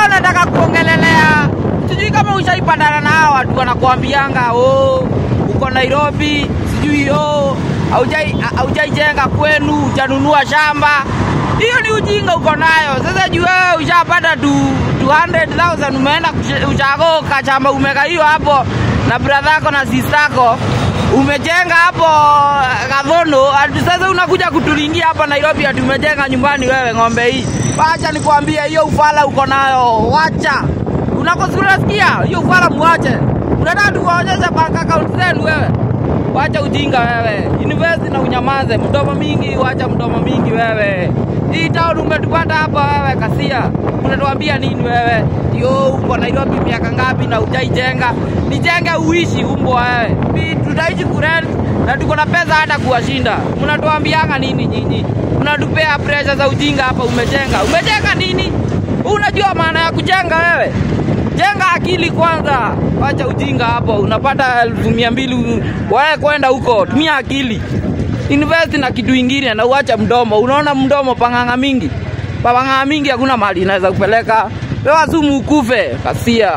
Wewe unataka kuongelelea. Sijui kama ushaipatana na hao watu wanakuambianga uko Nairobi, sijui haujaijenga kwenu, hujanunua shamba. Hiyo ni ujinga uko nayo. Sasa juu wewe ushapata 200,000 umeenda ushago kachamba umeka hiyo hapo na brother yako na sister yako. Umejenga hapo Gavono, sasa unakuja kutulingia hapa Nairobi ati umejenga nyumbani wewe ng'ombe hii. Wacha nikwambie hiyo ufala uko nayo. Wacha. Unakusikia? Hiyo ufala muache. Unataka tuonyeshe bank account zenu wewe. Wacha ujinga wewe. Invest na unyamaze. Mdomo mingi, wacha mdomo mingi wewe. Hii town umetupata hapa wewe Kasia. Unatuambia nini wewe? Uko Nairobi miaka ngapi na hujaijenga? Nijenge uishi umbo wewe. Tutaishi kurent na tuko na pesa hata kuwashinda. Mnatuambianga nini nyinyi? Mnatupea pressure za ujinga hapa umejenga. Umejenga nini? Unajua maana ya kujenga wewe? Jenga akili kwanza. Wacha ujinga hapo. Unapata 200,000 wewe kwenda huko. Tumia akili. Invest na kitu kingine na uacha mdomo. Unaona mdomo panganga mingi. Panganga mingi hakuna mahali inaweza kupeleka. Wewe sumu ukufe Kasia.